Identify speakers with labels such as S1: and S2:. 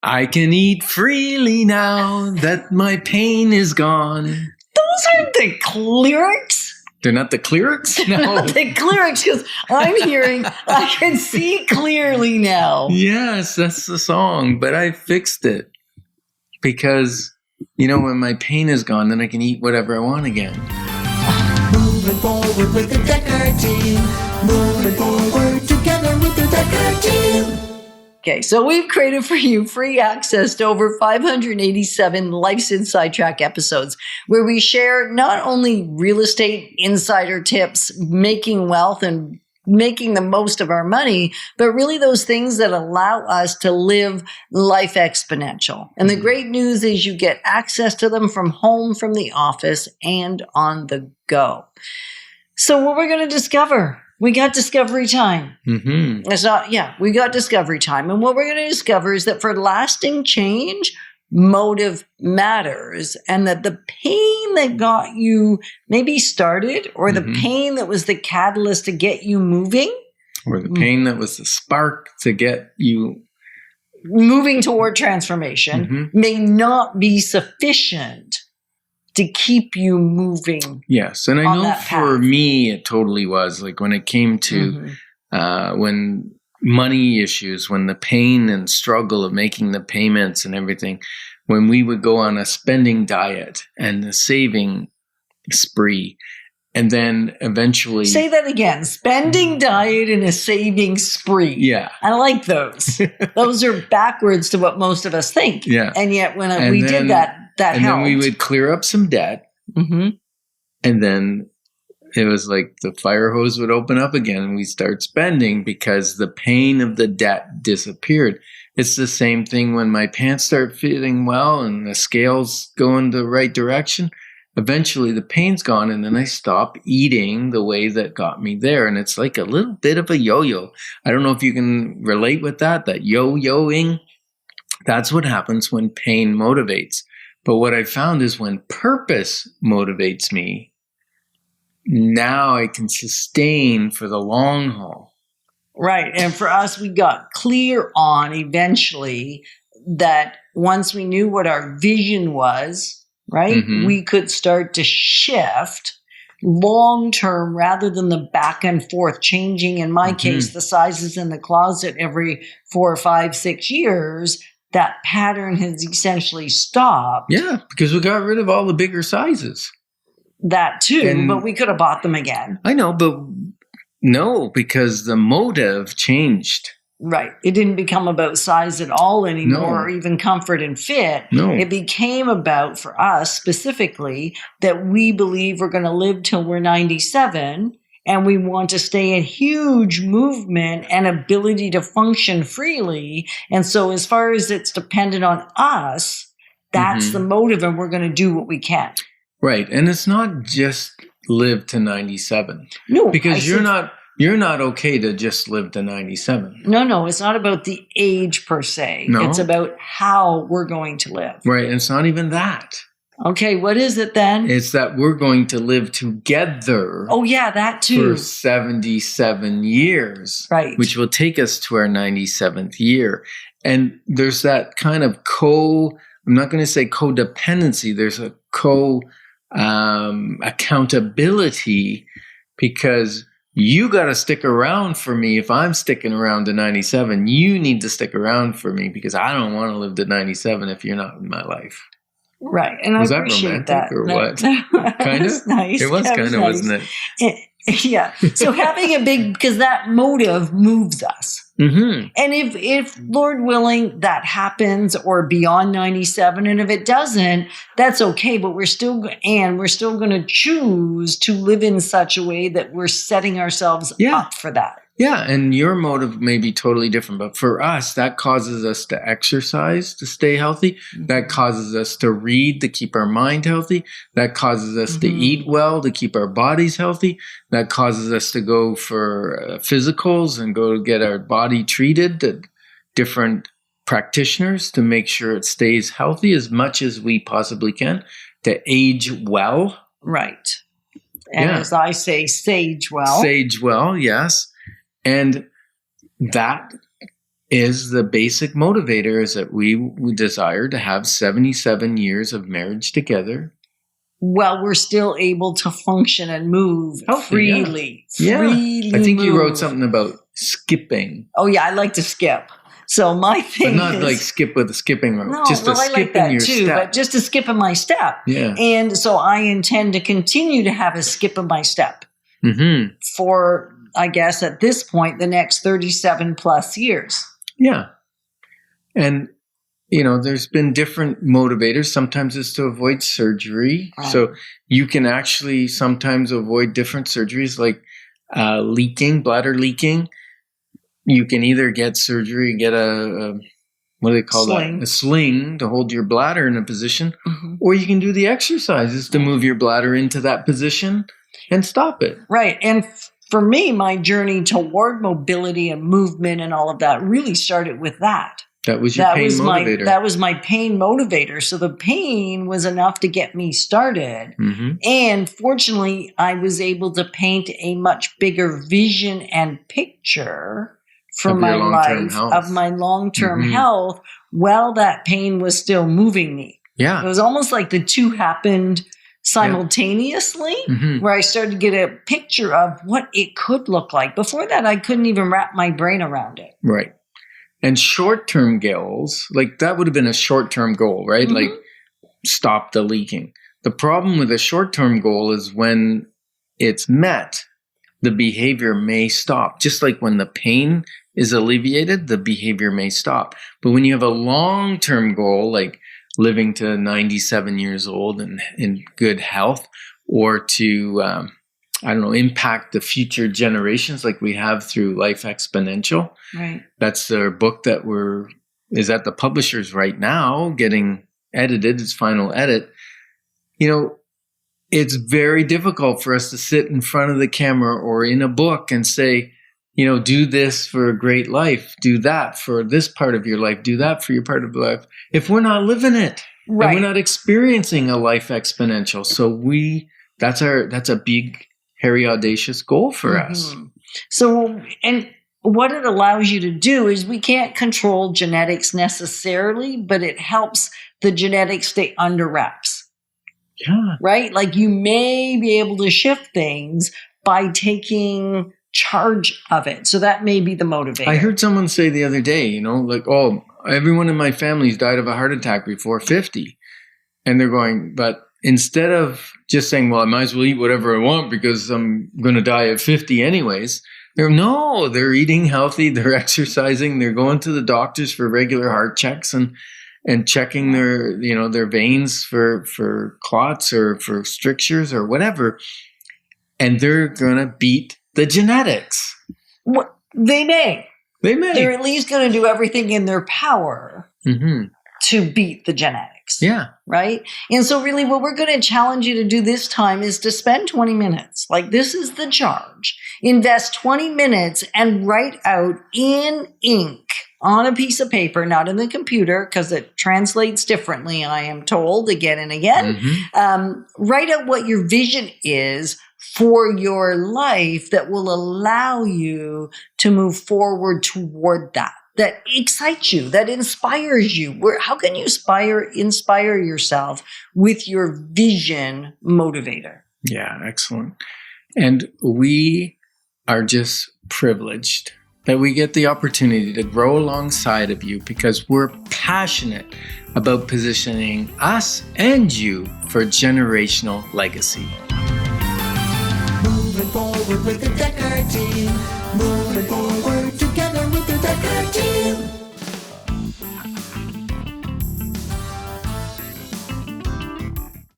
S1: I can eat freely now that my pain is gone.
S2: Those aren't the lyrics.
S1: They're not the clerics? No.
S2: The clerics, because I'm hearing, I can see clearly now.
S1: Yes, that's the song, but I fixed it because, when my pain is gone, then I can eat whatever I want again.
S3: Moving forward with the Dekker Team. Moving forward together with the Dekker Team.
S2: Okay, so we've created for you free access to over 587 Life's Inside Track episodes where we share not only real estate insider tips, making wealth and making the most of our money, but really those things that allow us to live life exponential. And the great news is you get access to them from home, from the office, and on the go. So what we're going to discover, we got discovery time.
S1: Mm-hmm.
S2: We got discovery time. And what we're going to discover is that for lasting change, motive matters, and that the pain that got you maybe started, or the pain that was the catalyst to get you moving,
S1: or the pain that was the spark to get you
S2: moving toward transformation, may not be sufficient to keep you moving.
S1: Yes. And I know for me, it totally was. Like when it came to when money issues, when the pain and struggle of making the payments and everything, when we would go on a spending diet and a saving spree, and then eventually...
S2: Say that again. Spending diet and a saving spree.
S1: Yeah.
S2: I like those. Those are backwards to what most of us think.
S1: Yeah.
S2: And yet when we did that helped.
S1: And then we would clear up some debt. And then it was like the fire hose would open up again and we start spending because the pain of the debt disappeared. It's the same thing when my pants start fitting well and the scales go in the right direction. Eventually the pain's gone and then I stop eating the way that got me there. And it's like a little bit of a yo-yo. I don't know if you can relate with that yo-yoing. That's what happens when pain motivates. But what I found is when purpose motivates me, now I can sustain for the long haul.
S2: Right. And for us, we got clear on eventually that once we knew what our vision was, right, we could start to shift long-term rather than the back and forth changing, in my case, the sizes in the closet every 4 or 5, 6 years. That pattern has essentially stopped.
S1: Yeah, because we got rid of all the bigger sizes.
S2: That too, but we could have bought them again.
S1: I know, but no, because the motive changed.
S2: Right. It didn't become about size at all anymore, or even comfort and fit.
S1: No.
S2: It became about, for us specifically, that we believe we're going to live till we're 97. And we want to stay in huge movement and ability to function freely. And so as far as it's dependent on us, that's the motive, and we're going to do what we can.
S1: Right. And it's not just live to 97.
S2: No.
S1: Because you're not okay to just live to 97.
S2: No. It's not about the age per se.
S1: No.
S2: It's about how we're going to live.
S1: Right. And it's not even that.
S2: Okay, what is it then?
S1: It's that we're going to live together.
S2: Oh, yeah, that too.
S1: For 77 years.
S2: Right.
S1: Which will take us to our 97th year. And there's that kind of I'm not going to say codependency. There's a accountability, because you got to stick around for me. If I'm sticking around to 97, you need to stick around for me, because I don't want to live to 97 if you're not in my life.
S2: Right. And I appreciate that.
S1: Or what? Kind of?
S2: Nice.
S1: It was kind of,
S2: nice.
S1: Wasn't it?
S2: Yeah. So having because that motive moves us. And if Lord willing, that happens, or beyond 97, and if it doesn't, that's okay. But we're still going to choose to live in such a way that we're setting ourselves up for that.
S1: Yeah, and your motive may be totally different, but for us, that causes us to exercise to stay healthy. That causes us to read to keep our mind healthy. That causes us to eat well to keep our bodies healthy. That causes us to go for physicals and go to get our body treated at different practitioners to make sure it stays healthy as much as we possibly can, to age well.
S2: Right. And as I say, sage well.
S1: Sage well, yes. And that is the basic motivator is that we desire to have 77 years of marriage together.
S2: Well, we're still able to function and move freely.
S1: Yeah.
S2: Freely
S1: I think you
S2: move.
S1: wrote something about skipping.
S2: Oh, yeah, I like to skip. So my thing
S1: But not
S2: is,
S1: like skip with a skipping rope.
S2: no,
S1: just
S2: well,
S1: a
S2: I
S1: skip
S2: like that
S1: in your
S2: too,
S1: step.
S2: but just a skip in my step.
S1: Yeah.
S2: And so I intend to continue to have a skip in my step for, I guess, at this point, the next 37 plus years.
S1: Yeah. And, there's been different motivators. Sometimes it's to avoid surgery.
S2: Right.
S1: So you can actually sometimes avoid different surgeries like bladder leaking. You can either get surgery, get a what do they call that? A sling to hold your bladder in a position, or you can do the exercises to move your bladder into that position and stop it.
S2: Right. And for me, my journey toward mobility and movement and all of that really started with that.
S1: That was your pain motivator.
S2: That was my pain motivator. So the pain was enough to get me started. And fortunately, I was able to paint a much bigger vision and picture for my life, of my long-term health, while that pain was still moving me.
S1: Yeah.
S2: It was almost like the two happened simultaneously, where I started to get a picture of what it could look like. Before that, I couldn't even wrap my brain around it.
S1: Right. And short-term goals, like that would have been a short-term goal, right? Like stop the leaking. The problem with a short-term goal is when it's met, the behavior may stop. Just like when the pain is alleviated, the behavior may stop. But when you have a long-term goal, like living to 97 years old and in good health, or to, impact the future generations like we have through Life Exponential.
S2: Right.
S1: That's their book that is at the publishers right now, getting edited, its final edit. It's very difficult for us to sit in front of the camera or in a book and say, do this for a great life, do that for this part of your life, do that for your part of life, if we're not living it, right, and we're not experiencing a Life Exponential. So that's a big, hairy, audacious goal for us.
S2: So, and what it allows you to do is we can't control genetics necessarily, but it helps the genetics stay under wraps.
S1: Yeah.
S2: Right? Like you may be able to shift things by taking charge of it. So that may be the motivator. I
S1: heard someone say the other day, everyone in my family's died of a heart attack before 50. And they're going, but instead of just saying, well, I might as well eat whatever I want because I'm going to die at 50 anyways. They're eating healthy. They're exercising. They're going to the doctors for regular heart checks and checking their veins for clots or for strictures or whatever. And they're going to beat the genetics.
S2: They may. They're at least going to do everything in their power to beat the genetics.
S1: Yeah.
S2: Right? And so really what we're going to challenge you to do this time is to spend 20 minutes. Like this is the charge. Invest 20 minutes and write out in ink on a piece of paper, not in the computer, because it translates differently, I am told, again and again. Write out what your vision is for your life that will allow you to move forward toward that excites you, that inspires you. How can you inspire yourself with your vision motivator?
S1: Yeah, excellent. And we are just privileged that we get the opportunity to grow alongside of you because we're passionate about positioning us and you for generational legacy.
S3: Moving forward with the Dekker Team. Moving forward together with the Dekker Team.